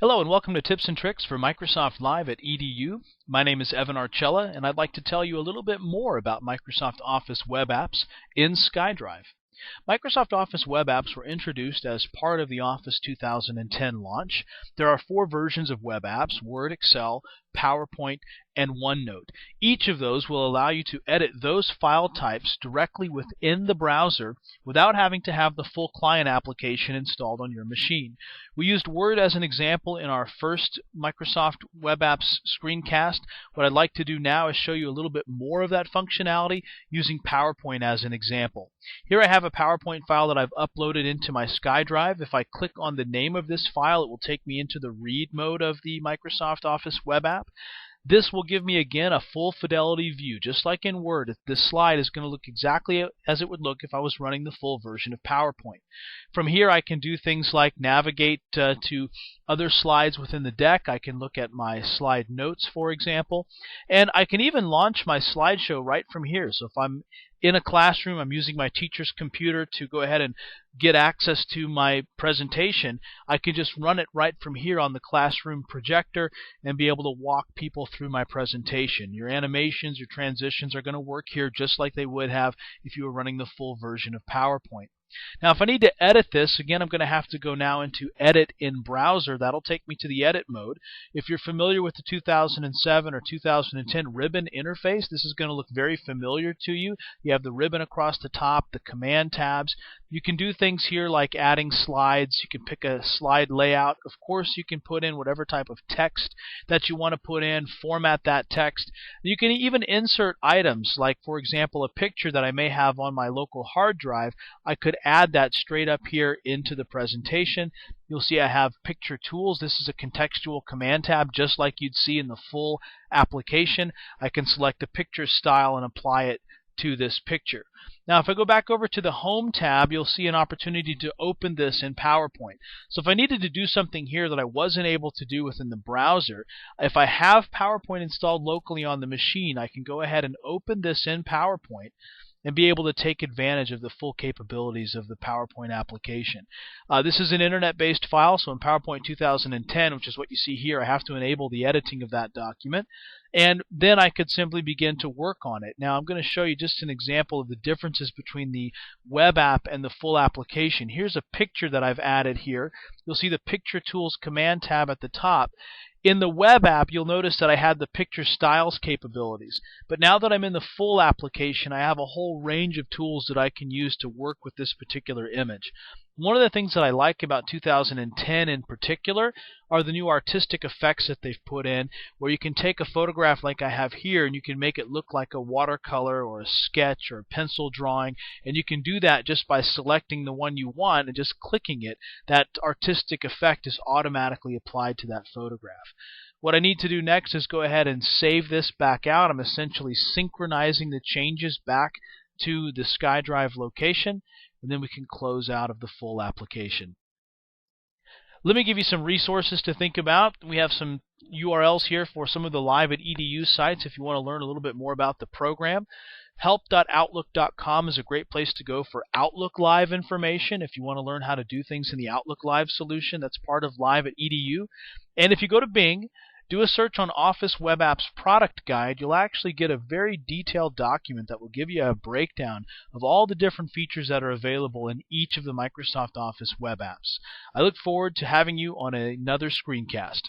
Hello and welcome to Tips and Tricks for Microsoft Live at EDU. My name is Evan Archella and I'd like to tell you a little bit more about Microsoft Office web apps in SkyDrive. Microsoft Office web apps were introduced as part of the Office 2010 launch. There are 4 versions of web apps: Word, Excel, PowerPoint, and OneNote. Each of those will allow you to edit those file types directly within the browser without having to have the full client application installed on your machine. We used Word as an example in our first Microsoft Web Apps screencast. What I'd like to do now is show you a little bit more of that functionality using PowerPoint as an example. Here I have a PowerPoint file that I've uploaded into my SkyDrive. If I click on the name of this file, it will take me into the read mode of the Microsoft Office web app. This will give me again a full fidelity view. Just like in Word, this slide is going to look exactly as it would look if I was running the full version of PowerPoint. From here I can do things like navigate to other slides within the deck. I can look at my slide notes, for example, and I can even launch my slideshow right from here. So if I'm in a classroom, I'm using my teacher's computer to go ahead and get access to my presentation, I can just run it right from here on the classroom projector and be able to walk people through my presentation. Your animations, your transitions are going to work here just like they would have if you were running the full version of PowerPoint. Now if I need to edit this, again I'm going to have to go now into Edit in Browser. That'll take me to the Edit mode. If you're familiar with the 2007 or 2010 ribbon interface, this is going to look very familiar to you. You have the ribbon across the top, the command tabs. You can do things here like adding slides. You can pick a slide layout. Of course, you can put in whatever type of text that you want to put in, format that text. You can even insert items, like for example a picture that I may have on my local hard drive. I could add that straight up here into the presentation. You'll see I have Picture Tools. This is a contextual command tab just like you'd see in the full application. I can select a picture style and apply it to this picture. Now if I go back over to the Home tab, you'll see an opportunity to open this in PowerPoint. So if I needed to do something here that I wasn't able to do within the browser, if I have PowerPoint installed locally on the machine, I can go ahead and open this in PowerPoint and be able to take advantage of the full capabilities of the PowerPoint application. This is an internet-based file, so in PowerPoint 2010, which is what you see here, I have to enable the editing of that document, and then I could simply begin to work on it. Now I'm going to show you just an example of the differences between the web app and the full application. Here's a picture that I've added here. You'll see the Picture Tools command tab at the top. In the web app, you'll notice that I had the picture styles capabilities. But now that I'm in the full application, I have a whole range of tools that I can use to work with this particular image. One of the things that I like about 2010 in particular are the new artistic effects that they've put in, where you can take a photograph like I have here and you can make it look like a watercolor or a sketch or a pencil drawing, and you can do that just by selecting the one you want and just clicking it. That artistic effect is automatically applied to that photograph. What I need to do next is go ahead and save this back out. I'm essentially synchronizing the changes back to the SkyDrive location, and then we can close out of the full application. Let me give you some resources to think about. We have some URLs here for some of the Live at EDU sites if you want to learn a little bit more about the program. Help.outlook.com is a great place to go for Outlook Live information if you want to learn how to do things in the Outlook Live solution that's part of Live at EDU. And if you go to Bing, do a search on Office Web Apps Product Guide, you'll actually get a very detailed document that will give you a breakdown of all the different features that are available in each of the Microsoft Office web apps. I look forward to having you on another screencast.